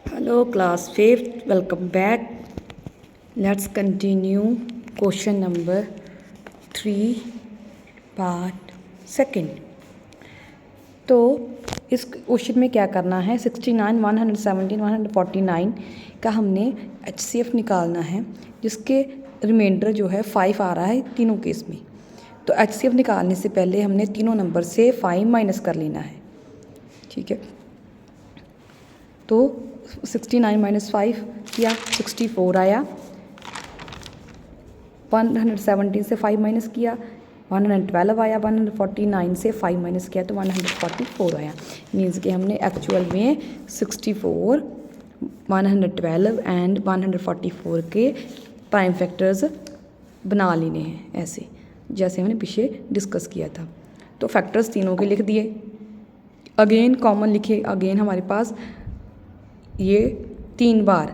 Hello class 5th, welcome back. Let's continue question number 3 part second. तो इस question में क्या करना है 69, 117, 149 का हमने HCF निकालना है जिसके रिमाइंडर जो है 5 आ रहा है तीनों केस में। तो HCF निकालने से पहले हमने तीनों नंबर से 5 माइनस कर लेना है, ठीक है। तो 69 माइनस 5 किया 64 आया, 117 से 5 माइनस किया 112 आया, 149 से 5 माइनस किया तो 144 आया। मीन्स कि हमने एक्चुअल में 64, 112 एंड 144 के प्राइम फैक्टर्स बना लेने हैं, ऐसे जैसे हमने पीछे डिस्कस किया था। तो फैक्टर्स तीनों के लिख दिए, अगेन कॉमन लिखे, अगेन हमारे पास ये 3 बार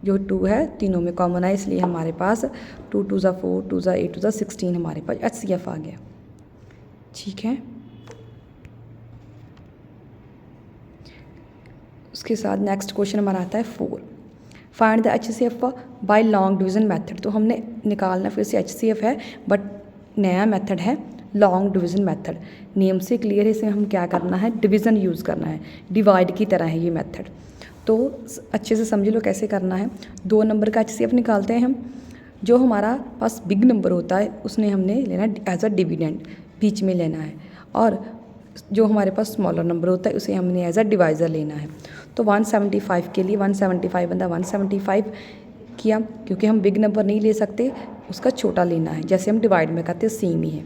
जो 2 है तीनों में कॉमन है, इसलिए हमारे पास 2 2 ज़ा 4, 2 ज़ा 8, 2 ज़ा 16 हमारे पास HCF आ गया, ठीक है। उसके साथ नेक्स्ट क्वेश्चन हमारा आता है 4, find the HCF by long division method. तो हमने निकालना फिर से HCF है बट नया मेथड है लॉन्ग डिवीज़न मेथड। नेम से क्लियर है, इसमें हम क्या करना है, डिवीज़न यूज़ करना है, डिवाइड की तरह है ये मेथड। तो अच्छे से समझ लो कैसे करना है। 2 नंबर का HCF निकालते हैं हम, जो हमारा पास बिग नंबर होता है उसने हमने लेना एज अ डिविडेंड, बीच में लेना है, और जो हमारे पास स्मॉलर नंबर होता है उसे हमने एज अ डिवाइज़र लेना है। तो 175 के लिए 175 बंदा 175 किया, क्योंकि हम बिग नंबर नहीं ले सकते, उसका छोटा लेना है, जैसे हम डिवाइड में करते हैं सेम ही है।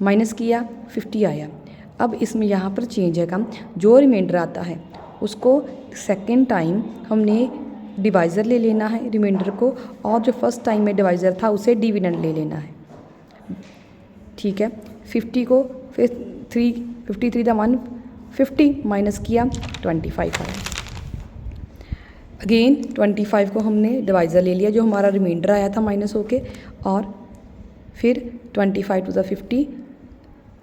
माइनस किया 50 आया। अब इसमें यहाँ पर चेंज है कम, जो रिमाइंडर आता है उसको सेकेंड टाइम हमने डिवाइज़र ले लेना है रिमाइंडर को, और जो फर्स्ट टाइम में डिवाइज़र था उसे डिविडेंड ले लेना है, ठीक है। 50 को फिर 53 था 150 माइनस किया 25 आया। अगेन 25 को हमने डिवाइज़र ले लिया, जो हमारा रिमाइंडर आया था माइनस होके, और फिर 25 टू द 50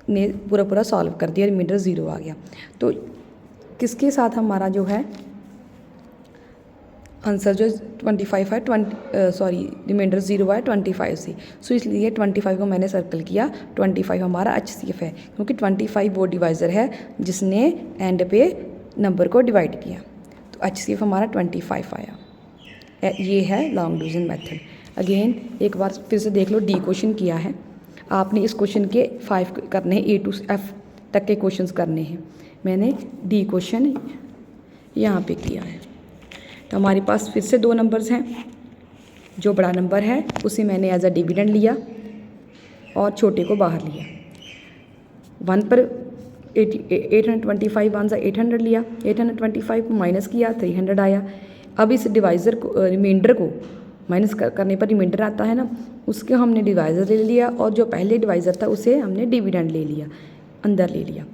ने पूरा सॉल्व कर दिया, रिमाइंडर 0 आ गया। तो किसके साथ हमारा जो है आंसर जो 25 है, रिमाइंडर 0 है 25 से, सो इसलिए 25 को मैंने सर्कल किया। 25 हमारा HCF है, क्योंकि 25 वो डिवाइज़र है जिसने एंड पे नंबर को डिवाइड किया। तो HCF हमारा 25 आया। ये है लॉन्ग डिवीज़न मेथड। अगेन एक बार फिर से देख लो, डी क्वेश्चन किया है आपने, इस क्वेश्चन के 5 करने हैं, A to F तक के क्वेश्चंस करने हैं। मैंने डी क्वेश्चन यहाँ पे किया है। तो हमारे पास फिर से 2 नंबर्स हैं, जो बड़ा नंबर है उसे मैंने एज अ डिविडेंड लिया और छोटे को बाहर लिया। 1 पर 825 1 800 लिया, 825 को माइनस किया 300 आया। अब इस डिवाइज़र को रिमाइंडर को माइनस करने पर रिमाइंडर आता है ना, उसके हमने डिवाइज़र ले लिया, और जो पहले डिवाइज़र था उसे हमने डिविडेंड ले लिया, अंदर ले लिया।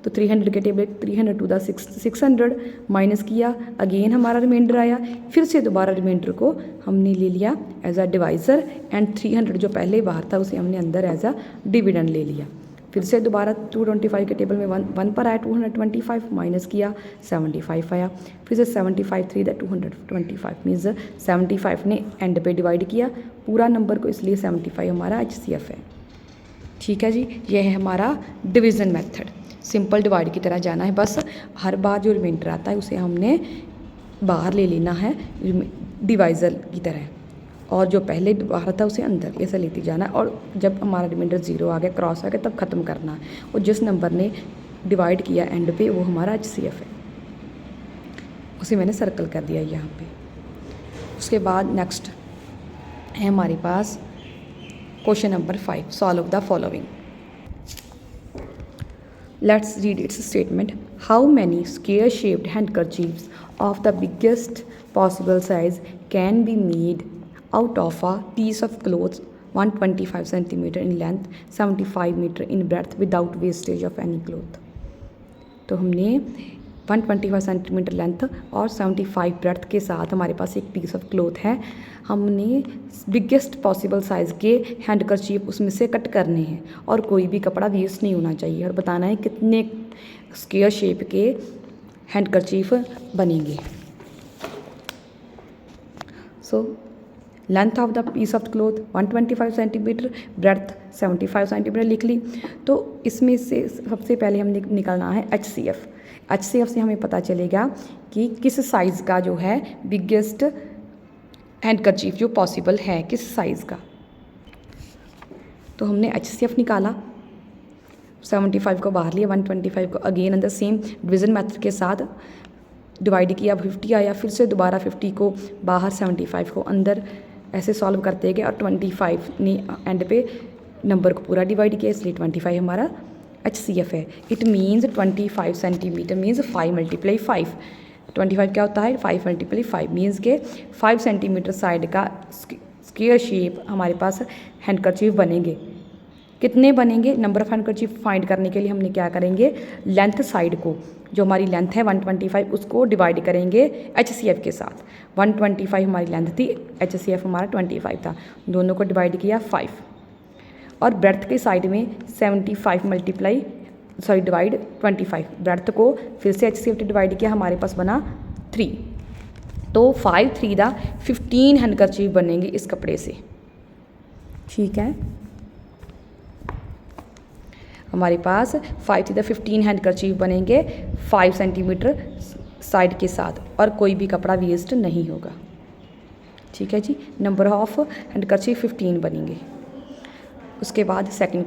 तो 300 के टेबल 300 टू द 600 माइनस किया, अगेन हमारा रिमाइंडर आया, फिर से दोबारा रिमाइंडर को हमने ले लिया एज अ डिवाइज़र, एंड 300 जो पहले बाहर था उसे हमने अंदर एज अ डिविडेंड ले लिया। फिर से दोबारा 225 के टेबल में 1 पर आया 225 माइनस किया 75 आया। फिर से 75 3 द 225 मीन्स 75 ने एंड पे डिवाइड किया पूरा नंबर को, इसलिए 75 हमारा HCF है, ठीक है जी। यह है हमारा डिवीज़न मेथड, सिंपल डिवाइड की तरह जाना है। बस हर बार जो रिमाइंडर आता है उसे हमने बाहर ले लेना है डिवाइज़र की तरह, और जो पहले बाहर था उसे अंदर, ऐसा लेते जाना है। और जब हमारा रिमाइंडर 0 आ गया, क्रॉस आ गया, तब ख़त्म करना है, और जिस नंबर ने डिवाइड किया एंड पे वो हमारा HCF है, उसे मैंने सर्कल कर दिया यहाँ पे। उसके बाद नेक्स्ट है हमारे पास question number 5, solve the following. Let's read its statement. How many square-shaped handkerchiefs of the biggest possible size can be made out of a piece of cloth 125 centimeter in length, 75 meter in breadth without wastage of any cloth? तो हमने 125 centimetre length और 75 breadth के साथ हमारे पास एक piece of cloth है, हमने biggest possible size के हैंडकरचीफ उसमें से कट करने हैं, और कोई भी कपड़ा वेस्ट नहीं होना चाहिए, और बताना है कितने स्क्वायर शेप के हैंडकरचीफ बनेंगे। So length of the piece of cloth 125 centimetre, breadth 75 centimetre लिख ली। तो इसमें से सबसे पहले हम निकालना है HCF। HCF से हमें पता चलेगा कि किस साइज़ का जो है बिगेस्ट हैंडकरचीफ जो पॉसिबल है, किस साइज़ का। तो हमने HCF निकाला, 75 को बाहर लिया, 125 को अगेन अंदर सेम डिवीज़न मेथड के साथ डिवाइड किया, 50 आया, फिर से दोबारा 50 को बाहर, 75 को अंदर, ऐसे सॉल्व करते गए और 25 ने एंड पे नंबर को पूरा डिवाइड किया, इसलिए 25 हमारा HCF है। It means 25 centimetre means 5 × 5। 25 क्या होता है, 5 × 5 मीन्स के 5 सेंटीमीटर साइड का स्क्वायर शेप हमारे पास हैंडकरचीफ बनेंगे। कितने बनेंगे, नंबर ऑफ हैंडकरचीफ फाइंड करने के लिए हमने क्या करेंगे, लेंथ साइड को, जो हमारी लेंथ है 125, उसको डिवाइड करेंगे HCF के साथ। 125 हमारी लेंथ थी, HCF हमारा 25 था, दोनों को डिवाइड किया 5। और ब्रेड्थ के साइड में 75 डिवाइड 25, ब्रेड्थ को फिर से HCF डिवाइड किया, हमारे पास बना 3। तो 5 3 दा 15 हैंडकरचीफ बनेंगे इस कपड़े से। ठीक है, हमारे पास 5 3 दा 15 हैंडकरचीफ बनेंगे 5 सेंटीमीटर साइड के साथ, और कोई भी कपड़ा वेस्ट नहीं होगा। ठीक है जी, नंबर ऑफ हैंडकरचीफ 15 बनेंगे। उसके बाद second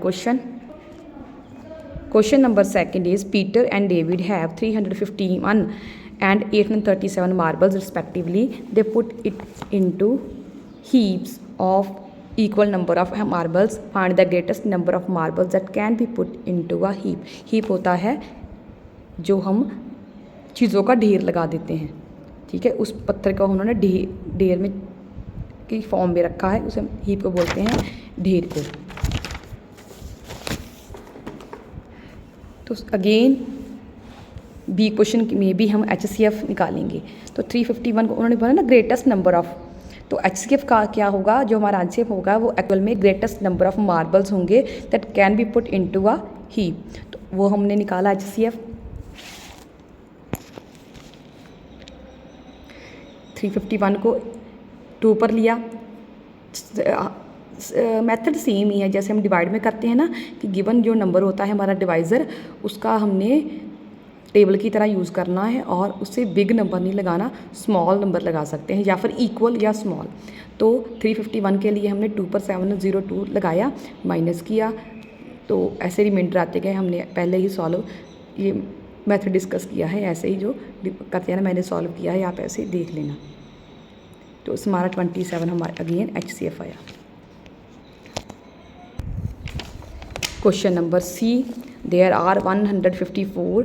question number second is Peter and David have 351 and 837 marbles respectively. They put it into heaps of equal number of marbles. Find the greatest number of marbles that can be put into a heap. heap होता है जो हम चीज़ों का ढेर लगा देते हैं। ठीक है, उस पत्थर को उन्होंने ढेर में की फॉर्म में रखा है, उसे हीप को बोलते हैं, ढेर को। तो अगेन बी क्वेश्चन में भी हम HCF निकालेंगे। तो 351 को उन्होंने बोला ना ग्रेटेस्ट नंबर ऑफ, तो HCF का क्या होगा, जो हमारा आंसर होगा वो एक्चुअल में ग्रेटेस्ट नंबर ऑफ मार्बल्स होंगे that can B put into a heap. तो वो हमने निकाला HCF। 351 को 2 पर लिया। मेथड सेम ही है जैसे हम डिवाइड में करते हैं ना, कि गिवन जो नंबर होता है हमारा डिवाइज़र, उसका हमने टेबल की तरह यूज़ करना है और उससे बिग नंबर नहीं लगाना, स्मॉल नंबर लगा सकते हैं या फिर इक्वल या स्मॉल। तो 351 के लिए हमने 2 पर 702 लगाया, माइनस किया, तो ऐसे रिमाइंडर आते गए। हमने पहले ही सॉल्व ये मेथड डिस्कस किया है, ऐसे ही जो करते हैं ना, मैंने सॉल्व किया है, आप ऐसे देख लेना। तो हमारा 27 हमारा अगेन HCF आया। Question number C, there are 154,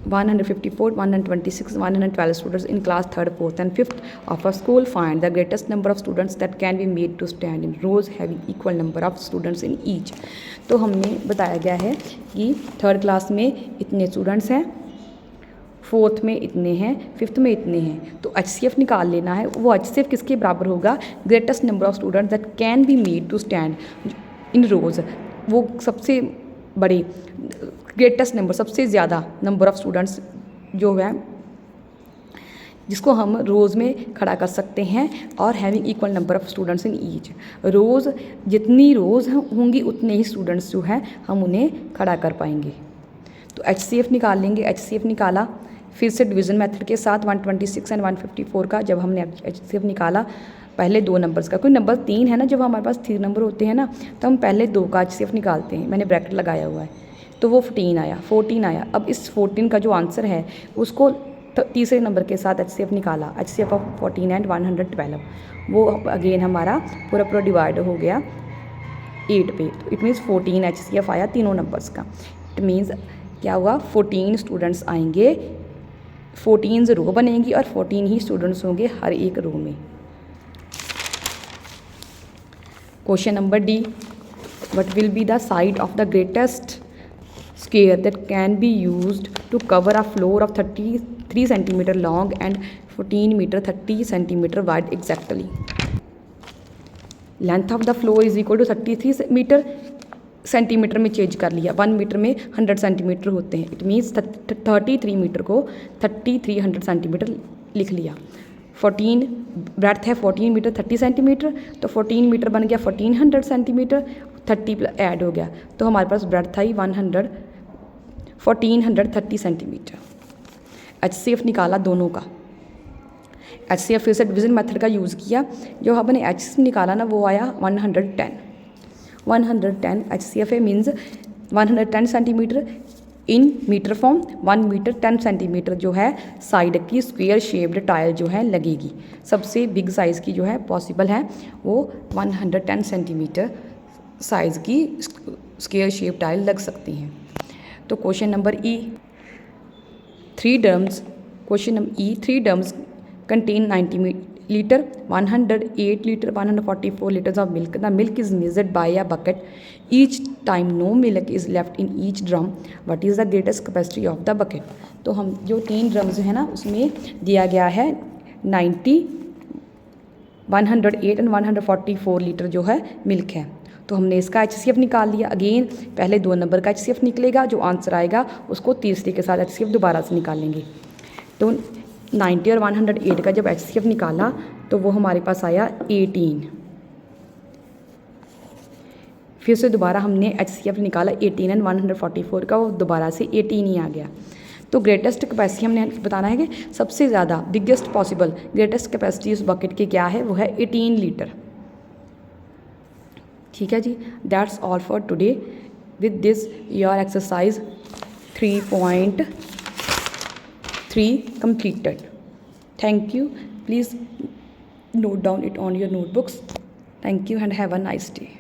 126, 112 students in class 3rd, 4th and 5th of a school. Find the greatest number of students that can be made to stand in rows having equal number of students in each. तो हमने बताया गया है कि 3rd class में इतने students हैं, 4th में इतने हैं, 5th में इतने हैं। तो HCF निकाल लेना है। वो HCF किसके बराबर होगा, greatest number of students that can be made to stand in rows. वो सबसे बड़े ग्रेटेस्ट नंबर, सबसे ज़्यादा नंबर ऑफ़ स्टूडेंट्स जो है जिसको हम रोज़ में खड़ा कर सकते हैं, और having equal number of students in each. Rows जितनी रोज़ होंगी उतने ही स्टूडेंट्स जो हैं हम उन्हें खड़ा कर पाएंगे। तो HCF निकाल लेंगे। HCF निकाला, फिर से डिवीज़न मेथड के साथ 126 एंड 154 का जब हमने HCF निकाला, पहले 2 नंबर्स का, कोई नंबर 3 है ना, जब हमारे पास 3 नंबर होते हैं ना, तो हम पहले 2 का HCF निकालते हैं। मैंने ब्रैकेट लगाया हुआ है, तो वो 14 आया। अब इस 14 का जो आंसर है उसको तीसरे नंबर के साथ HCF निकाला, HCF ऑफ 14 एंड 112, वो अगेन हमारा पूरा डिवाइड हो गया 8 पे। तो इट मीन्स 14 HCF आया तीनों नंबर्स का। इट मीन्स क्या हुआ, 14 स्टूडेंट्स आएंगे, 14 रो बनेंगी और 14 ही स्टूडेंट्स होंगे हर एक रो में। Question number D, what will be the side of the greatest square that can be used to cover a floor of 33 centimeter long and 14 meter 30 centimeter wide exactly. Length of the floor is equal to 33 meter, centimetre में change कर लिया, 1 metre में 100 centimetre होते हैं। It means 33 metre को 3300 centimetre लिख लिया। 14 breath है 14 मीटर 30 सेंटीमीटर, तो 14 मीटर बन गया 1400 सेंटीमीटर, 30 ऐड हो गया, तो हमारे पास ब्रेथ आई 1430 सेंटीमीटर। HCF निकाला दोनों का। HCF फिर से डिवीजन मेथड का यूज़ किया, जो हमने HCF निकाला ना वो आया 110 HCF है means 110 centimetre in metre form, 1 metre 10 centimetre जो है साइड की स्क्वायर शेप्ड टाइल जो है लगेगी। सबसे बिग साइज़ की जो है पॉसिबल है वो 110 सेंटीमीटर साइज़ की स्क्वायर शेप टाइल लग सकती हैं। तो question number E 3 drums, question number E 3 drums contain 90 liter, 108 liter, 144 liters of milk. The milk is measured by a bucket. Each time no milk is left in each drum. What is the greatest capacity of the bucket? तो हम जो 3 drums है ना उसमें दिया गया है 90, 108 and 144 litre जो है मिल्क है। तो हमने इसका HCF निकाल लिया। अगेन पहले 2 नंबर का HCF निकलेगा, जो आंसर आएगा उसको तीसरे के साथ HCF दोबारा से निकालेंगे। तो 90 और 108 का जब HCF निकाला तो वो हमारे पास आया 18। फिर से दोबारा हमने HCF निकाला 18 एंड 144 का, वो दोबारा से 18 ही आ गया। तो ग्रेटेस्ट कैपेसिटी हमने बताना है कि सबसे ज़्यादा बिगेस्ट पॉसिबल ग्रेटेस्ट कैपेसिटी उस बकेट की क्या है, वो है 18 लीटर। ठीक है जी, that's all for today. With this your exercise 3.3 completed. Thank you. Please note down it on your notebooks. Thank you and have a nice day.